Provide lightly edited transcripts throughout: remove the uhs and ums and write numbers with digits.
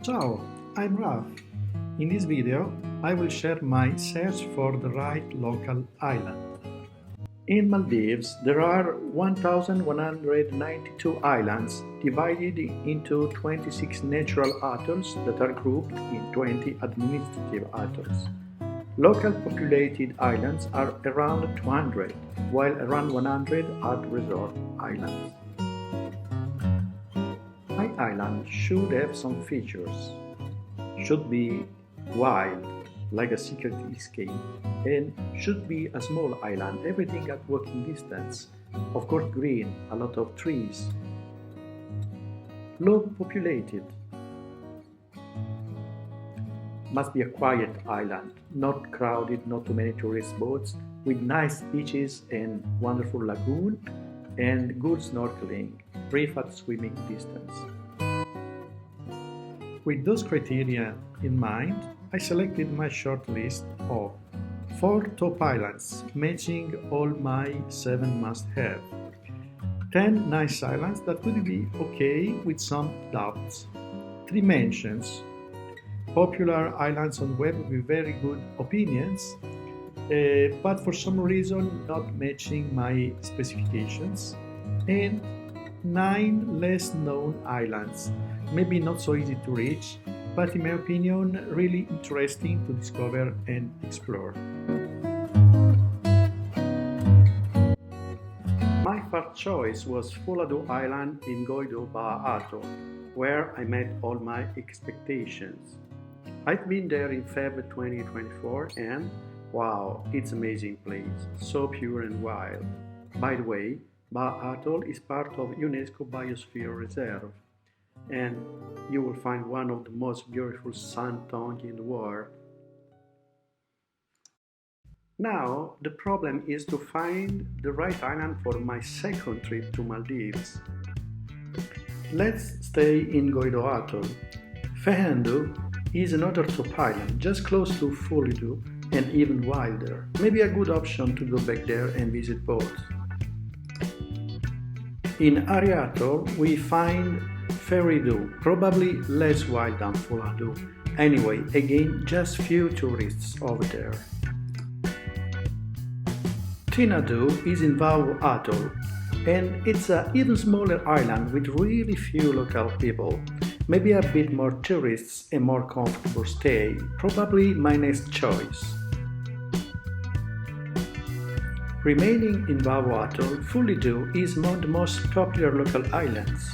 Ciao, I'm Raf. In this video, I will share my search for the right local island. In Maldives, there are 1,192 islands divided into 26 natural atolls that are grouped in 20 administrative atolls. Local populated islands are around 200, while around 100 are resort islands. My island should have some features. Should be wild, like a secret escape, and should be a small island, everything at walking distance. Of course green, a lot of trees. Low populated. Must be a quiet island, not crowded, not too many tourist boats, with nice beaches and wonderful lagoon, and good snorkeling, brief at swimming distance. With those criteria in mind, I selected my short list of 4 top islands, matching all my 7 must-have. 10 nice islands that would be okay with some doubts. 3 mentions, popular islands on web with very good opinions, but for some reason not matching my specifications, and 9 less known islands, maybe not so easy to reach, but in my opinion really interesting to discover and explore. My first choice was Foladu Island in Goido Ba Atoll, where I met all my expectations. I've been there in February 2024 and wow, it's an amazing place, so pure and wild. By the way, Ba Atoll is part of UNESCO Biosphere Reserve, and you will find one of the most beautiful sand tongues in the world. Now, the problem is to find the right island for my second trip to Maldives. Let's stay in Goido Atoll. Fehendu is another top island, just close to Foladu and even wilder. Maybe a good option to go back there and visit both. In Ariato, we find Feridu, probably less wild than Foladu. Anyway, again, just few tourists over there. Tinadu is in Vau Atoll, and it's an even smaller island with really few local people. Maybe a bit more tourists and more comfortable stay, probably my next choice. Remaining in Vau Atoll, Foladu is among the most popular local islands.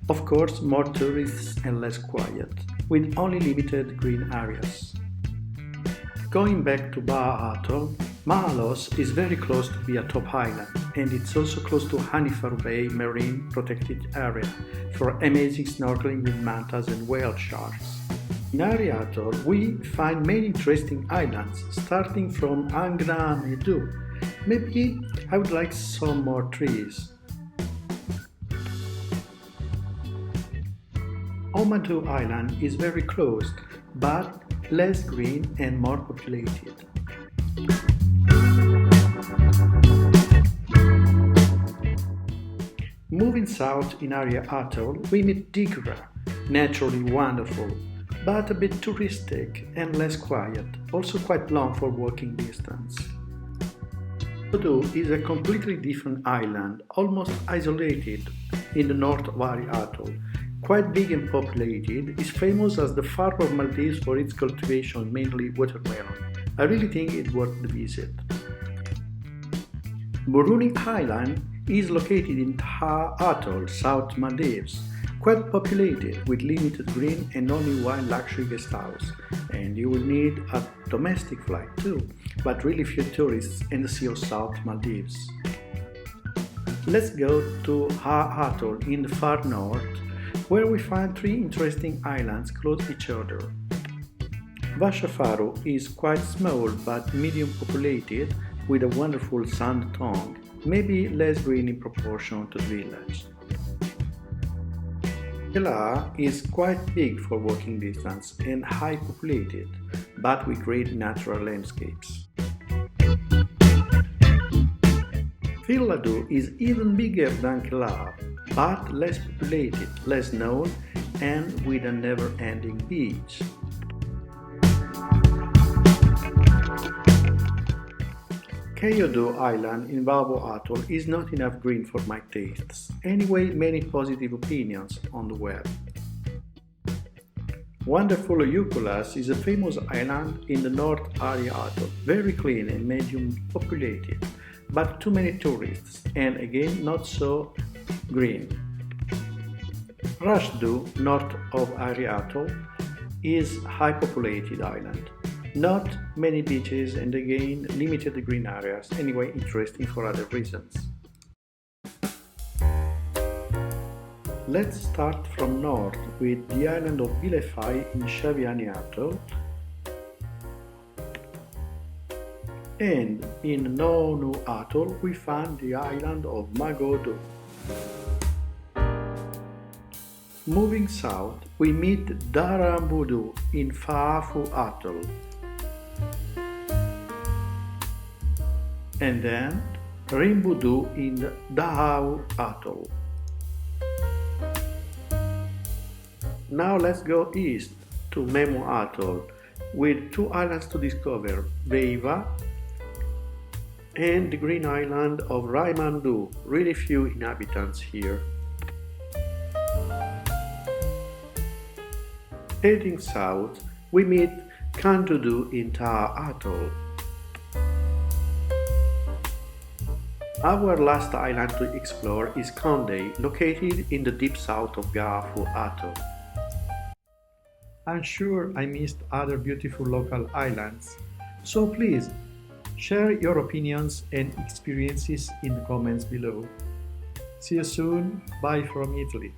Of course, more tourists and less quiet, with only limited green areas. Going back to Ba Atoll, Mahalos is very close to be a top island, and it's also close to Hanifaru Bay Marine Protected Area for amazing snorkeling with mantas and whale sharks. In Ariato, we find many interesting islands, starting from Angra Medu. Maybe I would like some more trees. Omadu Island is very close, but less green and more populated. Moving south in Aria Atoll, we meet Digra, naturally wonderful, but a bit touristic and less quiet, also quite long for walking distance. Foladu is a completely different island, almost isolated in the north of Aria Atoll. Quite big and populated, is famous as the farm of Maldives for its cultivation, mainly watermelon. I really think it's worth the visit. Buruni Island is located in Taha Atoll, South Maldives, quite populated with limited green and only one luxury guest house, and you will need a domestic flight too, but really few tourists in the Sea of South Maldives. Let's go to Ha Atoll in the far north, where we find 3 interesting islands close to each other. Vashafaru is quite small but medium populated with a wonderful sand tongue, maybe less green in proportion to the village. Kela is quite big for walking distance and high populated, but with great natural landscapes. Filadu is even bigger than Kela, but less populated, less known, and with a never-ending beach. Kyoto Island in Babo Atoll is not enough green for my tastes. Anyway, many positive opinions on the web. Wonderful Eucalyptus is a famous island in the North Area Atoll, very clean and medium populated, but too many tourists, and again not so green. Rashdu, north of Area Atoll, is high populated island. Not many beaches and again limited green areas, anyway interesting for other reasons. Let's start from north with the island of Vilefai in Shaviani Atoll, and in Nonu Atoll we find the island of Magodo. Moving south, we meet Darambudu in Faafu Atoll, and then Rimbudu in Dahau Atoll. Now let's go east to Memo Atoll with two islands to discover, Veiva and the green island of Raimandu, really few inhabitants here. Heading south, we meet Kandudu in Taha Atoll. Our last island to explore is Konde, located in the deep south of Gaafu Atoll. I'm sure I missed other beautiful local islands, so please share your opinions and experiences in the comments below. See you soon, bye from Italy.